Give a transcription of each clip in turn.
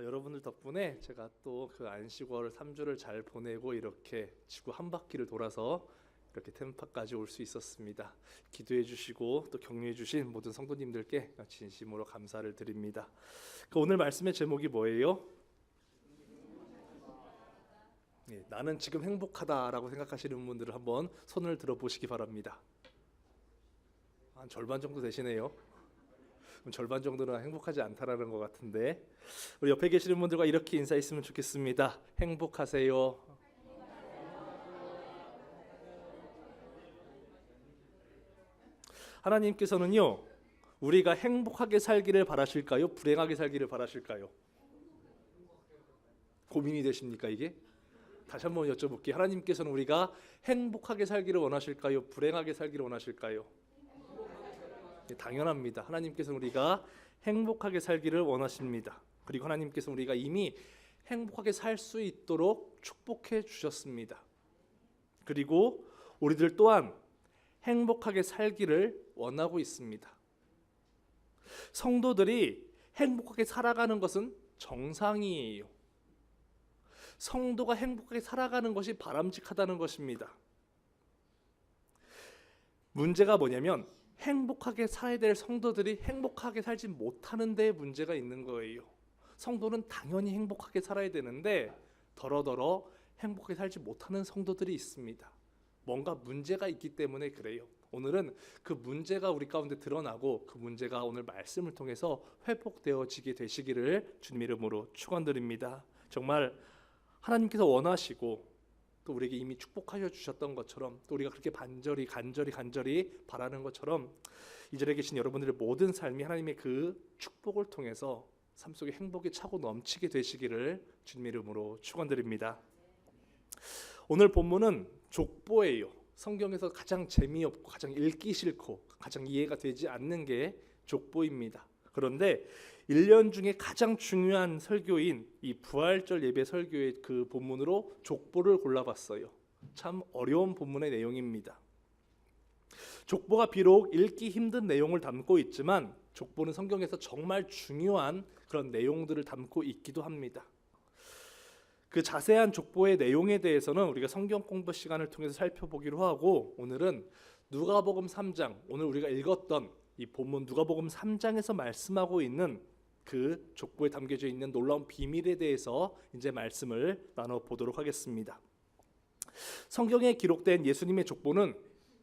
여러분들 덕분에 제가 또 그 안식월 3주를 잘 보내고 이렇게 지구 한 바퀴를 돌아서 이렇게 템파까지 올 수 있었습니다. 기도해 주시고 또 격려해 주신 모든 성도님들께 진심으로 감사를 드립니다. 오늘 말씀의 제목이 뭐예요? 나는 지금 행복하다라고 생각하시는 분들을 한번 손을 들어 보시기 바랍니다. 한 절반 정도 되시네요. 절반 정도는 행복하지 않다라는 것 같은데, 우리 옆에 계시는 분들과 이렇게 인사했으면 좋겠습니다. 행복하세요. 하나님께서는요, 우리가 행복하게 살기를 바라실까요? 불행하게 살기를 바라실까요? 고민이 되십니까 이게? 다시 한번 여쭤볼게요. 하나님께서는 우리가 행복하게 살기를 원하실까요? 불행하게 살기를 원하실까요? 당연합니다. 하나님께서는 우리가 행복하게 살기를 원하십니다. 그리고 하나님께서는 우리가 이미 행복하게 살 수 있도록 축복해 주셨습니다. 그리고 우리들 또한 행복하게 살기를 원하고 있습니다. 성도들이 행복하게 살아가는 것은 정상이에요. 성도가 행복하게 살아가는 것이 바람직하다는 것입니다. 문제가 뭐냐면 행복하게 살아야 될 성도들이 행복하게 살지 못하는 데 문제가 있는 거예요. 성도는 당연히 행복하게 살아야 되는데 더러더러 행복하게 살지 못하는 성도들이 있습니다. 뭔가 문제가 있기 때문에 그래요. 오늘은 그 문제가 우리 가운데 드러나고 그 문제가 오늘 말씀을 통해서 회복되어지게 되시기를 주님 이름으로 축원드립니다. 정말 하나님께서 원하시고 또 우리에게 이미 축복하여 주셨던 것처럼, 또 우리가 그렇게 간절히 바라는 것처럼 이 자리에 계신 여러분들의 모든 삶이 하나님의 그 축복을 통해서 삶 속에 행복이 차고 넘치게 되시기를 주님 이름으로 축원드립니다. 오늘 본문은 족보예요. 성경에서 가장 재미없고 가장 읽기 싫고 가장 이해가 되지 않는 게 족보입니다. 그런데 1년 중에 가장 중요한 설교인 이 부활절 예배 설교의 그 본문으로 족보를 골라봤어요. 참 어려운 본문의 내용입니다. 족보가 비록 읽기 힘든 내용을 담고 있지만 족보는 성경에서 정말 중요한 그런 내용들을 담고 있기도 합니다. 그 자세한 족보의 내용에 대해서는 우리가 성경 공부 시간을 통해서 살펴보기로 하고, 오늘은 누가복음 3장, 오늘 우리가 읽었던 이 본문 누가복음 3장에서 말씀하고 있는 그 족보에 담겨져 있는 놀라운 비밀에 대해서 이제 말씀을 나눠보도록 하겠습니다. 성경에 기록된 예수님의 족보는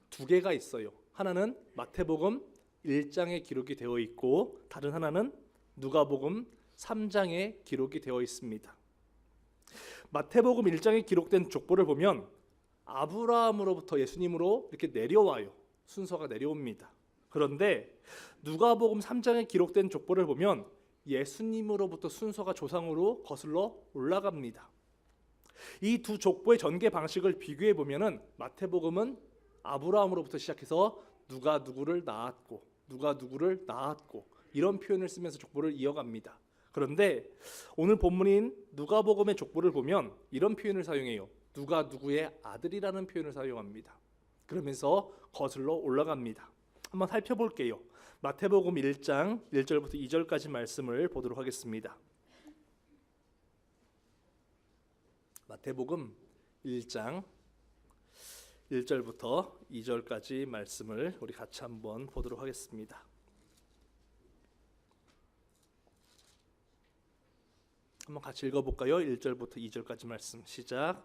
두 개가 있어요. 하나는 마태복음 1장에 기록이 되어 있고 다른 하나는 누가복음 3장에 기록이 되어 있습니다. 마태복음 1장에 기록된 족보를 보면 아브라함으로부터 예수님으로 이렇게 내려와요. 순서가 내려옵니다. 그런데 누가복음 3장에 기록된 족보를 보면 예수님으로부터 순서가 조상으로 거슬러 올라갑니다. 이 두 족보의 전개 방식을 비교해 보면은 마태복음은 아브라함으로부터 시작해서 누가 누구를 낳았고 이런 표현을 쓰면서 족보를 이어갑니다. 그런데 오늘 본문인 누가복음의 족보를 보면 이런 표현을 사용해요. 누가 누구의 아들이라는 표현을 사용합니다. 그러면서 거슬러 올라갑니다. 한번 살펴볼게요. 마태복음 1장 1절부터 2절까지 말씀을 보도록 하겠습니다. 마태복음 1장 1절부터 2절까지 말씀을 우리 같이 한번 보도록 하겠습니다. 한번 같이 읽어볼까요? 1절부터 2절까지 말씀 시작.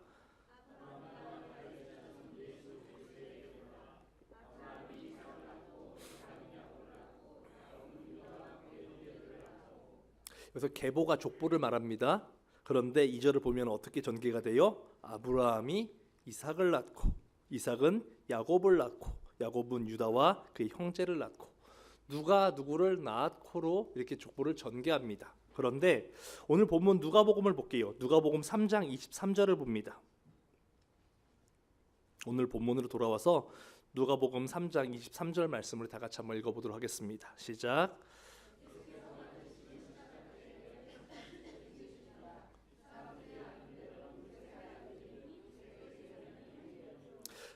그래서 계보가 족보를 말합니다. 그런데 2절을 보면 어떻게 전개가 돼요? 아브라함이 이삭을 낳고 이삭은 야곱을 낳고 야곱은 유다와 그의 형제를 낳고 누가 누구를 낳았고로 이렇게 족보를 전개합니다. 그런데 오늘 본문 누가복음을 볼게요. 누가복음 3장 23절을 봅니다. 오늘 본문으로 돌아와서 누가복음 3장 23절 말씀을 다 같이 한번 읽어보도록 하겠습니다. 시작.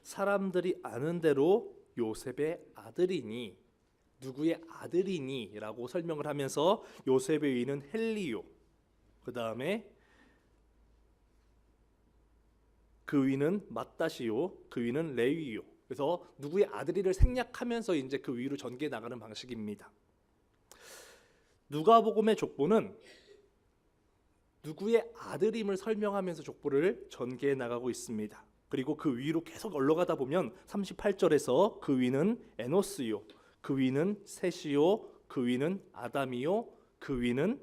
사람들이 아는 대로 요셉의 아들이니, 누구의 아들이니 라고 설명을 하면서 요셉의 이는 헬리요, 그 다음에 그 위는 맏다시요, 그 위는 레위요. 그래서 누구의 아들이를 생략하면서 이제 그 위로 전개해 나가는 방식입니다. 누가복음의 족보는 누구의 아들임을 설명하면서 족보를 전개해 나가고 있습니다. 그리고 그 위로 계속 올라가다 보면 38절에서 그 위는 에노스요, 그 위는 셋이요, 그 위는 아담이요, 그 위는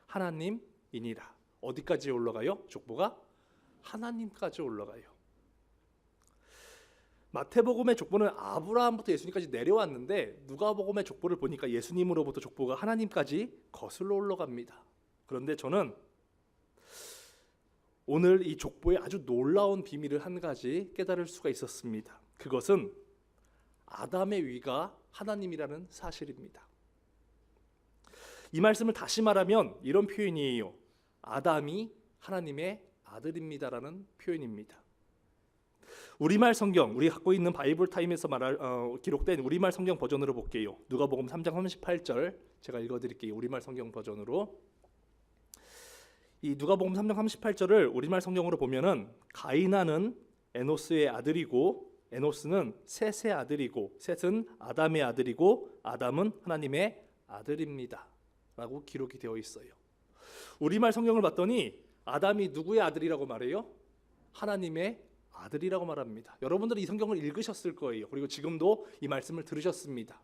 하나님이니라. 어디까지 올라가요? 족보가 하나님까지 올라가요. 마태복음의 족보는 아브라함부터 예수님까지 내려왔는데 누가복음의 족보를 보니까 예수님으로부터 족보가 하나님까지 거슬러 올라갑니다. 그런데 저는 오늘 이 족보의 아주 놀라운 비밀을 한 가지 깨달을 수가 있었습니다. 그것은 아담의 위가 하나님이라는 사실입니다. 이 말씀을 다시 말하면 이런 표현이에요. 아담이 하나님의 아들입니다라는 표현입니다. 우리말 성경, 우리 갖고 있는 바이블 타임에서 기록된 우리말 성경 버전으로 볼게요. 누가복음 3장 38절 제가 읽어드릴게요. 우리말 성경 버전으로. 이 누가복음 3장 38절을 우리말 성경으로 보면은 가이나는 에노스의 아들이고 에노스는 셋의 아들이고 셋은 아담의 아들이고 아담은 하나님의 아들입니다 라고 기록이 되어 있어요. 우리말 성경을 봤더니 아담이 누구의 아들이라고 말해요? 하나님의 아들이라고 말합니다. 여러분들이 이 성경을 읽으셨을 거예요. 그리고 지금도 이 말씀을 들으셨습니다.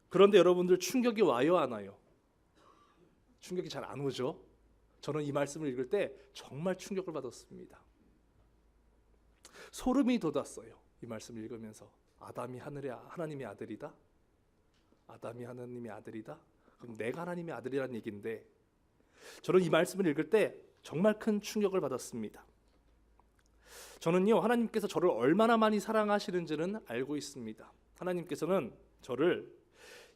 그런데 여러분들 충격이 와요, 안 와요? 충격이 잘 안 오죠? 저는 이 말씀을 읽을 때 정말 충격을 받았습니다. 소름이 돋았어요. 이 말씀을 읽으면서 아담이 하나님의 아들이다? 아담이 하나님의 아들이다? 그럼 내가 하나님의 아들이라는 얘기인데 저는 이 말씀을 읽을 때 정말 큰 충격을 받았습니다. 저는요, 하나님께서 저를 얼마나 많이 사랑하시는지는 알고 있습니다. 하나님께서는 저를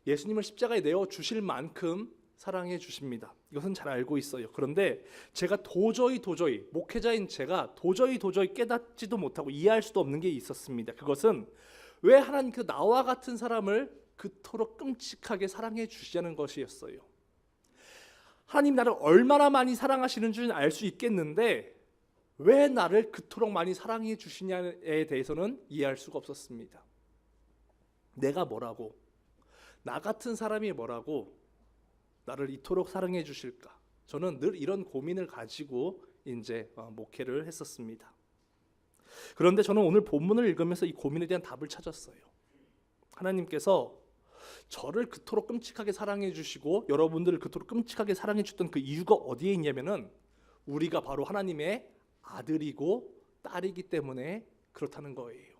예수님을 십자가에 내어 주실 만큼 사랑해 주십니다. 이것은 잘 알고 있어요. 그런데 제가 도저히 목회자인 제가 도저히 깨닫지도 못하고 이해할 수도 없는 게 있었습니다. 그것은 왜 하나님께서 나와 같은 사람을 그토록 끔찍하게 사랑해 주시자는 것이었어요. 하나님 나를 얼마나 많이 사랑하시는 줄은 알 수 있겠는데 왜 나를 그토록 많이 사랑해 주시냐에 대해서는 이해할 수가 없었습니다. 내가 뭐라고, 나 같은 사람이 뭐라고 나를 이토록 사랑해 주실까? 저는 늘 이런 고민을 가지고 이제 목회를 했었습니다. 그런데 저는 오늘 본문을 읽으면서 이 고민에 대한 답을 찾았어요. 하나님께서 저를 그토록 끔찍하게 사랑해 주시고 여러분들을 그토록 끔찍하게 사랑해 주셨던 그 이유가 어디에 있냐면은 우리가 바로 하나님의 아들이고 딸이기 때문에 그렇다는 거예요.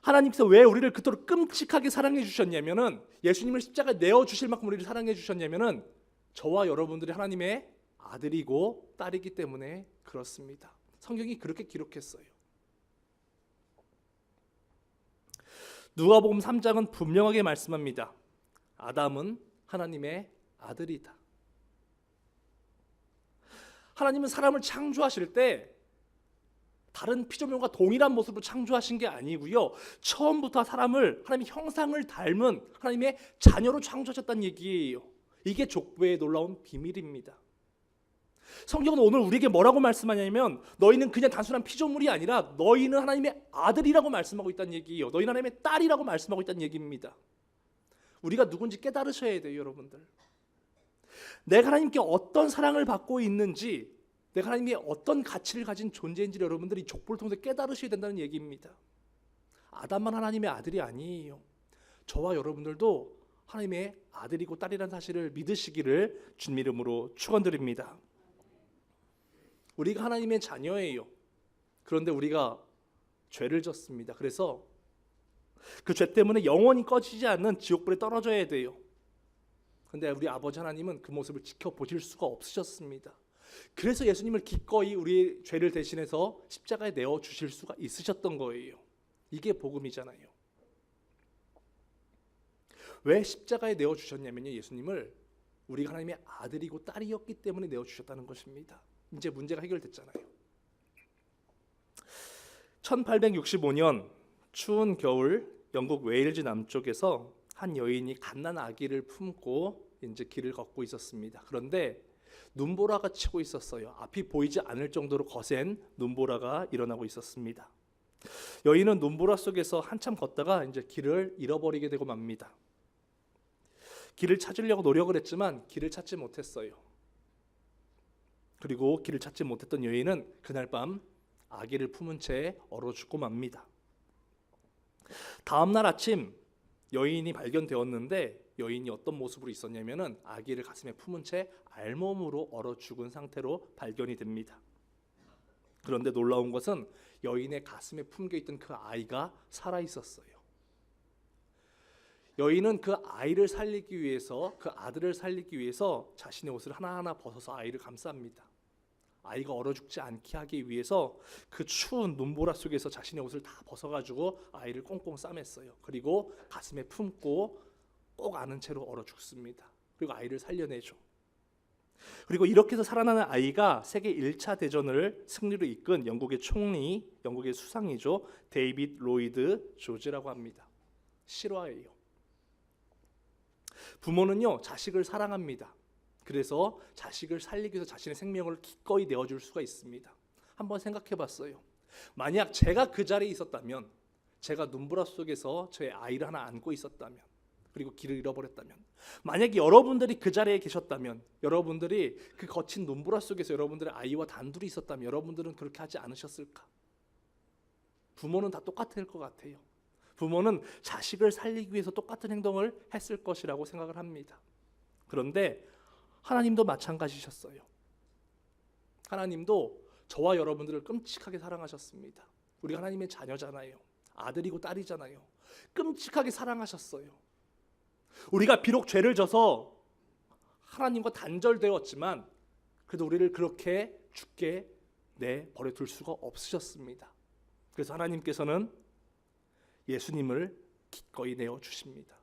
하나님께서 왜 우리를 그토록 끔찍하게 사랑해 주셨냐면은 예수님을 십자가에 내어 주실 만큼 우리를 사랑해 주셨냐면은 저와 여러분들이 하나님의 아들이고 딸이기 때문에 그렇습니다. 성경이 그렇게 기록했어요. 누가복음 3장은 분명하게 말씀합니다. 아담은 하나님의 아들이다. 하나님은 사람을 창조하실 때 다른 피조물과 동일한 모습으로 창조하신 게 아니고요. 처음부터 사람을 하나님의 형상을 닮은 하나님의 자녀로 창조하셨다는 얘기예요. 이게 족보의 놀라운 비밀입니다. 성경은 오늘 우리에게 뭐라고 말씀하냐면 너희는 그냥 단순한 피조물이 아니라 너희는 하나님의 아들이라고 말씀하고 있다는 얘기예요. 너희는 하나님의 딸이라고 말씀하고 있다는 얘기입니다. 우리가 누군지 깨달으셔야 돼요, 여러분들. 내가 하나님께 어떤 사랑을 받고 있는지, 내가 하나님의 어떤 가치를 가진 존재인지 여러분들이 족보를 통해서 깨달으셔야 된다는 얘기입니다. 아담만 하나님의 아들이 아니에요. 저와 여러분들도 하나님의 아들이고 딸이라는 사실을 믿으시기를 주님 이름으로 축원드립니다. 우리가 하나님의 자녀예요. 그런데 우리가 죄를 졌습니다. 그래서 그 죄 때문에 영원히 꺼지지 않는 지옥불에 떨어져야 돼요. 그런데 우리 아버지 하나님은 그 모습을 지켜보실 수가 없으셨습니다. 그래서 예수님을 기꺼이 우리의 죄를 대신해서 십자가에 내어 주실 수가 있으셨던 거예요. 이게 복음이잖아요. 왜 십자가에 내어 주셨냐면요, 예수님을 우리가 하나님의 아들이고 딸이었기 때문에 내어 주셨다는 것입니다. 이제 문제가 해결됐잖아요. 1865년 추운 겨울 영국 웨일즈 남쪽에서 한 여인이 갓난 아기를 품고 이제 길을 걷고 있었습니다. 그런데 눈보라가 치고 있었어요. 앞이 보이지 않을 정도로 거센 눈보라가 일어나고 있었습니다. 여인은 눈보라 속에서 한참 걷다가 이제 길을 잃어버리게 되고 맙니다. 길을 찾으려고 노력을 했지만 길을 찾지 못했어요. 그리고 길을 찾지 못했던 여인은 그날 밤 아기를 품은 채 얼어 죽고 맙니다. 다음 날 아침 여인이 발견되었는데 여인이 어떤 모습으로 있었냐면은 아기를 가슴에 품은 채 알몸으로 얼어 죽은 상태로 발견이 됩니다. 그런데 놀라운 것은 여인의 가슴에 품겨 있던 그 아이가 살아 있었어요. 여인은 그 아이를 살리기 위해서, 그 아들을 살리기 위해서 자신의 옷을 하나하나 벗어서 아이를 감쌉니다. 아이가 얼어 죽지 않게 하기 위해서 그 추운 눈보라 속에서 자신의 옷을 다 벗어가지고 아이를 꽁꽁 싸맸어요. 그리고 가슴에 품고 꼭 안은 채로 얼어 죽습니다. 그리고 아이를 살려내죠. 그리고 이렇게 해서 살아나는 아이가 세계 1차 대전을 승리로 이끈 영국의 총리, 영국의 수상이죠. 데이빗 로이드 조지라고 합니다. 실화예요. 부모는요, 자식을 사랑합니다. 그래서 자식을 살리기 위해서 자신의 생명을 기꺼이 내어줄 수가 있습니다. 한번 생각해 봤어요. 만약 제가 그 자리에 있었다면, 제가 눈보라 속에서 저의 아이를 하나 안고 있었다면, 그리고 길을 잃어버렸다면, 만약에 여러분들이 그 자리에 계셨다면, 여러분들이 그 거친 눈보라 속에서 여러분들의 아이와 단둘이 있었다면 여러분들은 그렇게 하지 않으셨을까? 부모는 다 똑같을 것 같아요. 부모는 자식을 살리기 위해서 똑같은 행동을 했을 것이라고 생각을 합니다. 그런데 하나님도 마찬가지셨어요. 하나님도 저와 여러분들을 끔찍하게 사랑하셨습니다. 우리가 하나님의 자녀잖아요. 아들이고 딸이잖아요. 끔찍하게 사랑하셨어요. 우리가 비록 죄를 져서 하나님과 단절되었지만 그래도 우리를 그렇게 죽게 내버려 둘 수가 없으셨습니다. 그래서 하나님께서는 예수님을 기꺼이 내어주십니다.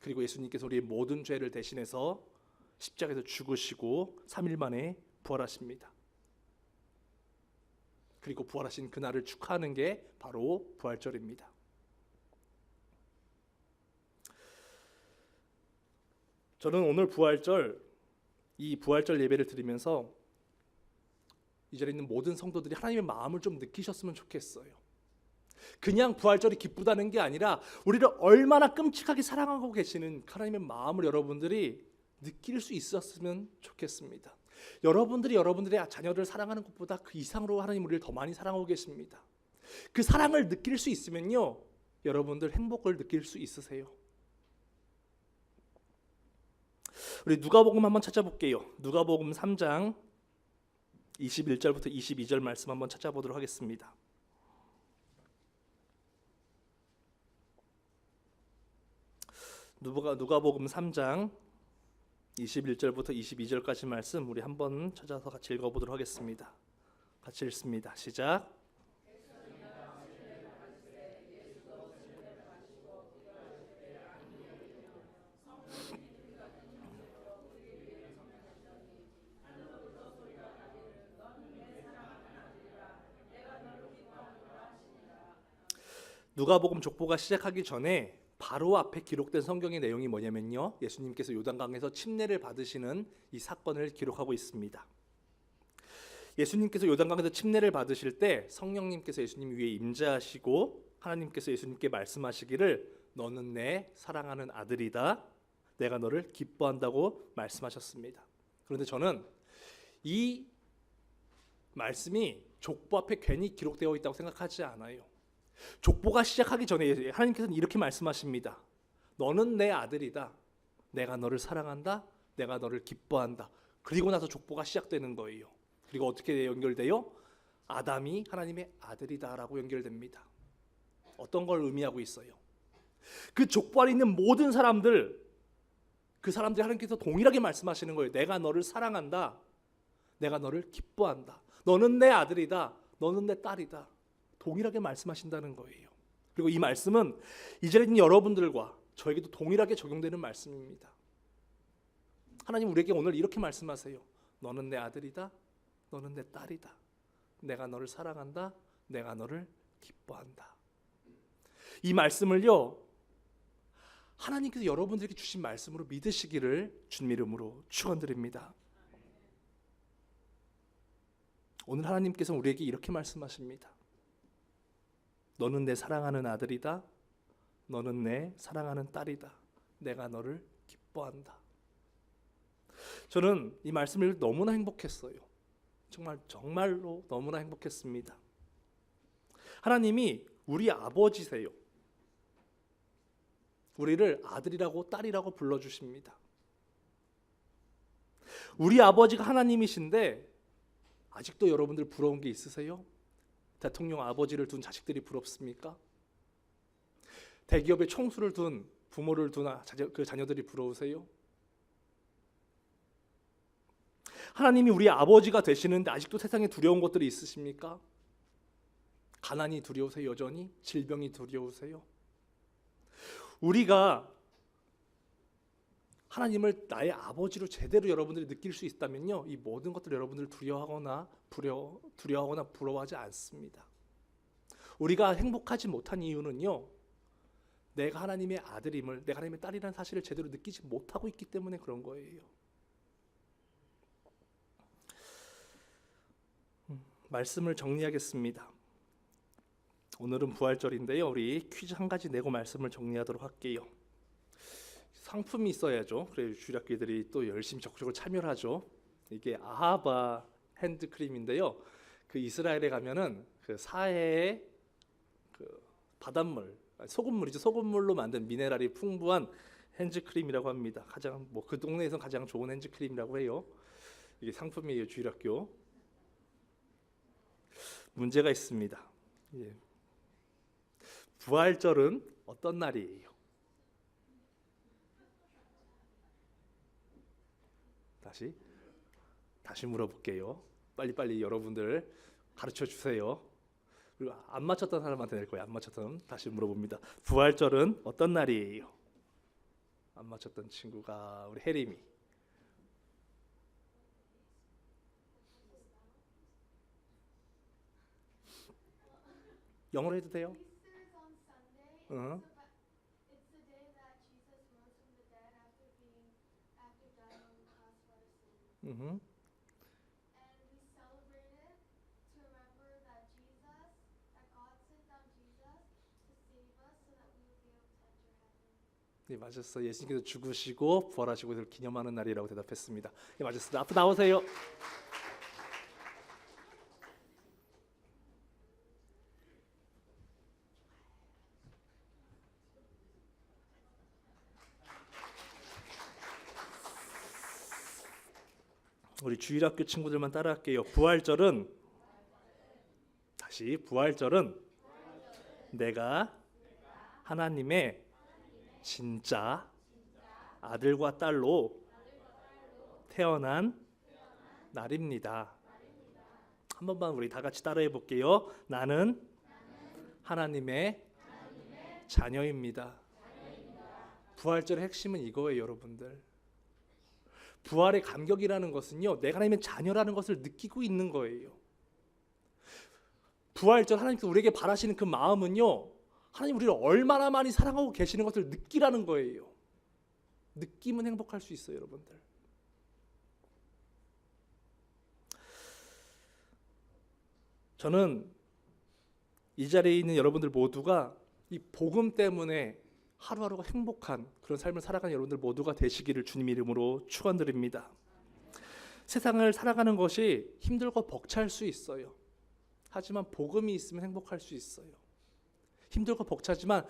그리고 예수님께서 우리의 모든 죄를 대신해서 십자가에서 죽으시고 3일 만에 부활하십니다. 그리고 부활하신 그날을 축하하는 게 바로 부활절입니다. 저는 오늘 부활절, 이 부활절 예배를 드리면서 이 자리에 있는 모든 성도들이 하나님의 마음을 좀 느끼셨으면 좋겠어요. 그냥 부활절이 기쁘다는 게 아니라 우리를 얼마나 끔찍하게 사랑하고 계시는 하나님의 마음을 여러분들이 느낄 수 있었으면 좋겠습니다. 여러분들이 여러분들의 자녀를 사랑하는 것보다 그 이상으로 하나님 우리를 더 많이 사랑하고 계십니다. 그 사랑을 느낄 수 있으면요, 여러분들 행복을 느낄 수 있으세요. 우리 누가복음 한번 찾아볼게요. 누가복음 3장 21절부터 22절 말씀 한번 찾아보도록 하겠습니다. 누가복음 3장 21절부터 22절까지 말씀 우리 한번 찾아서 같이 읽어보도록 하겠습니다. 같이 읽습니다. 시작. 누가복음 족보가 시작하기 전에 바로 앞에 기록된 성경의 내용이 뭐냐면요, 예수님께서 요단강에서 침례를 받으시는 이 사건을 기록하고 있습니다. 예수님께서 요단강에서 침례를 받으실 때 성령님께서 예수님 위에 임재하시고 하나님께서 예수님께 말씀하시기를 너는 내 사랑하는 아들이다, 내가 너를 기뻐한다고 말씀하셨습니다. 그런데 저는 이 말씀이 족보 앞에 괜히 기록되어 있다고 생각하지 않아요. 족보가 시작하기 전에 하나님께서는 이렇게 말씀하십니다. 너는 내 아들이다, 내가 너를 사랑한다, 내가 너를 기뻐한다. 그리고 나서 족보가 시작되는 거예요. 그리고 어떻게 연결돼요? 아담이 하나님의 아들이다라고 연결됩니다. 어떤 걸 의미하고 있어요? 그 족보 안에 있는 모든 사람들, 그 사람들이 하나님께서 동일하게 말씀하시는 거예요. 내가 너를 사랑한다, 내가 너를 기뻐한다, 너는 내 아들이다, 너는 내 딸이다. 동일하게 말씀하신다는 거예요. 그리고 이 말씀은 이 자리에 있는 여러분들과 저에게도 동일하게 적용되는 말씀입니다. 하나님 우리에게 오늘 이렇게 말씀하세요. 너는 내 아들이다, 너는 내 딸이다, 내가 너를 사랑한다, 내가 너를 기뻐한다. 이 말씀을요, 하나님께서 여러분들에게 주신 말씀으로 믿으시기를 주님 이름으로 축원드립니다. 오늘 하나님께서는 우리에게 이렇게 말씀하십니다. 너는 내 사랑하는 아들이다. 너는 내 사랑하는 딸이다. 내가 너를 기뻐한다. 저는 이 말씀을 너무나 행복했어요. 정말로 너무나 행복했습니다. 하나님이 우리 아버지세요. 우리를 아들이라고 딸이라고 불러주십니다. 우리 아버지가 하나님이신데 아직도 여러분들 부러운 게 있으세요? 대통령 아버지를 둔 자식들이 부럽습니까? 대기업에 총수를 둔 부모를 둔 그 자녀들이 부러우세요? 하나님이 우리 아버지가 되시는데 아직도 세상에 두려운 것들이 있으십니까? 가난이 두려우세요? 여전히? 질병이 두려우세요? 우리가 하나님을 나의 아버지로 제대로 여러분들이 느낄 수 있다면요, 이 모든 것들 여러분들 두려워하거나 부러워하지 않습니다. 우리가 행복하지 못한 이유는요, 내가 하나님의 아들임을, 내가 하나님의 딸이라는 사실을 제대로 느끼지 못하고 있기 때문에 그런 거예요. 말씀을 정리하겠습니다. 오늘은 부활절인데요, 우리 퀴즈 한 가지 내고 말씀을 정리하도록 할게요. 상품이 있어야죠. 그래야 주일학교들이 또 열심히 적극적으로 참여를 하죠. 이게 아하바 핸드크림인데요. 그 이스라엘에 가면은 그 사해의 그 바닷물, 소금물이죠. 소금물로 만든 미네랄이 풍부한 핸드크림이라고 합니다. 가장 그 동네에서 가장 좋은 핸드크림이라고 해요. 이게 상품이에요, 주일학교. 문제가 있습니다. 예. 부활절은 어떤 날이에요? 다시 물어볼게요. 빨리 여러분들 가르쳐 주세요. 그리고 안 맞췄던 사람한테 낼 거예요. 안 맞췄던 다시 물어봅니다. 부활절은 어떤 날이에요? 안 맞췄던 친구가 우리 혜림이. 영어로 해도 돼요? 응. 음. 네, 맞았어. 예수님께서 죽으시고 부활하시고 그걸 기념하는 날이라고 대답했습니다. 네, 맞았습니다. 앞으로 나오세요. 우리 주일학교 친구들만 따라할게요. 부활절은 내가 하나님의 진짜 아들과 딸로 태어난 날입니다. 한 번만 우리 다 같이 따라해 볼게요. 나는 하나님의 자녀입니다. 부활절의 핵심은 이거예요, 여러분들. 부활의 감격이라는 것은요, 내가 하나님의 자녀라는 것을 느끼고 있는 거예요. 부활절 하나님께서 우리에게 바라시는 그 마음은요, 하나님 우리를 얼마나 많이 사랑하고 계시는 것을 느끼라는 거예요. 느끼면 행복할 수 있어요, 여러분들. 저는 이 자리에 있는 여러분들 모두가 이 복음 때문에 하루하루가 행복한 그런 삶을 살아가는 여러분들 모두가 되시기를 주님 이름으로 축원드립니다. 세상을 살아가는 것이 힘들고 벅찰 수 있어요. 하지만 복음이 있으면 행복할 수 있어요. 힘들고 벅차지만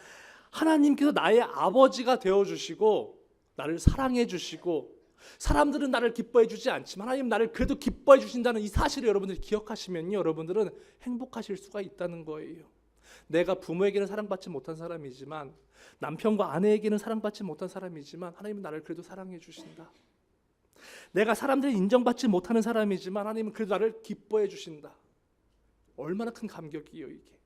하나님께서 나의 아버지가 되어주시고 나를 사랑해 주시고 사람들은 나를 기뻐해 주지 않지만 하나님 나를 그래도 기뻐해 주신다는 이 사실을 여러분들이 기억하시면요, 여러분들은 행복하실 수가 있다는 거예요. 내가 부모에게는 사랑받지 못한 사람이지만, 남편과 아내에게는 사랑받지 못한 사람이지만 하나님은 나를 그래도 사랑해 주신다. 내가 사람들이 인정받지 못하는 사람이지만 하나님은 그래도 나를 기뻐해 주신다. 얼마나 큰 감격이에요, 이게.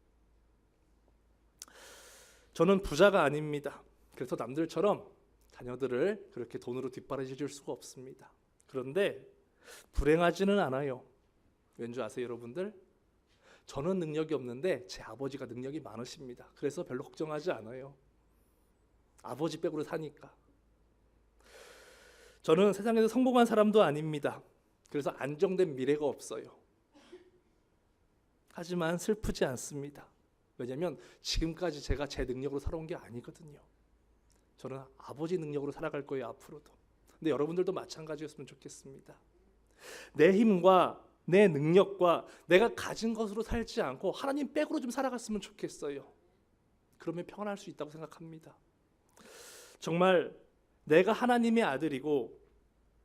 저는 부자가 아닙니다. 그래서 남들처럼 자녀들을 그렇게 돈으로 뒷바라지 줄 수가 없습니다. 그런데 불행하지는 않아요. 왠지 아세요, 여러분들? 저는 능력이 없는데 제 아버지가 능력이 많으십니다. 그래서 별로 걱정하지 않아요. 아버지 백으로 사니까. 저는 세상에서 성공한 사람도 아닙니다. 그래서 안정된 미래가 없어요. 하지만 슬프지 않습니다. 왜냐하면 지금까지 제가 제 능력으로 살아온 게 아니거든요. 저는 아버지 능력으로 살아갈 거예요, 앞으로도. 근데 여러분들도 마찬가지였으면 좋겠습니다. 내 힘과 내 능력과 내가 가진 것으로 살지 않고 하나님 백으로 좀 살아갔으면 좋겠어요. 그러면 평안할 수 있다고 생각합니다. 정말 내가 하나님의 아들이고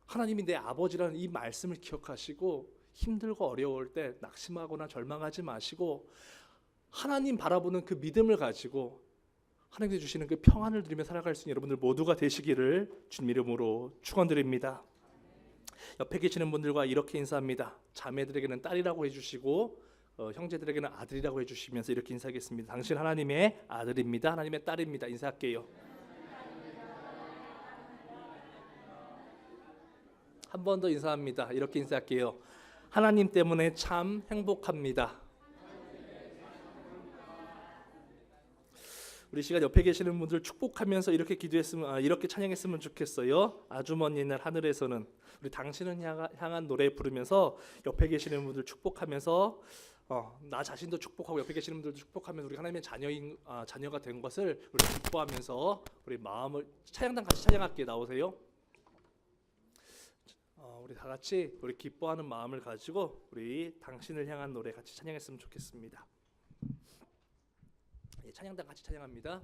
하나님이 내 아버지라는 이 말씀을 기억하시고 힘들고 어려울 때 낙심하거나 절망하지 마시고 하나님 바라보는 그 믿음을 가지고 하나님께서 주시는 그 평안을 누리며 살아갈 수 있는 여러분들 모두가 되시기를 주님 이름으로 축원드립니다. 옆에 계시는 분들과 이렇게 인사합니다. 자매들에게는 딸이라고 해주시고 형제들에게는 아들이라고 해주시면서 이렇게 인사하겠습니다. 당신 하나님의 아들입니다. 하나님의 딸입니다. 인사할게요. 한 번 더 인사합니다. 이렇게 인사할게요. 하나님 때문에 참 행복합니다. 우리 시간 옆에 계시는 분들 축복하면서 이렇게 기도했으면 이렇게 찬양했으면 좋겠어요. 아주 먼 옛날 하늘에서는 우리 당신은 향한 노래 부르면서 옆에 계시는 분들 축복하면서 나 자신도 축복하고 옆에 계시는 분들도 축복하면서 우리 하나님의 자녀가 된 것을 우리 기뻐하면서 우리 마음을 찬양단 같이 찬양할게요. 나오세요. 우리 다 같이 우리 기뻐하는 마음을 가지고 우리 당신을 향한 노래 같이 찬양했으면 좋겠습니다. 찬양단 같이 찬양합니다.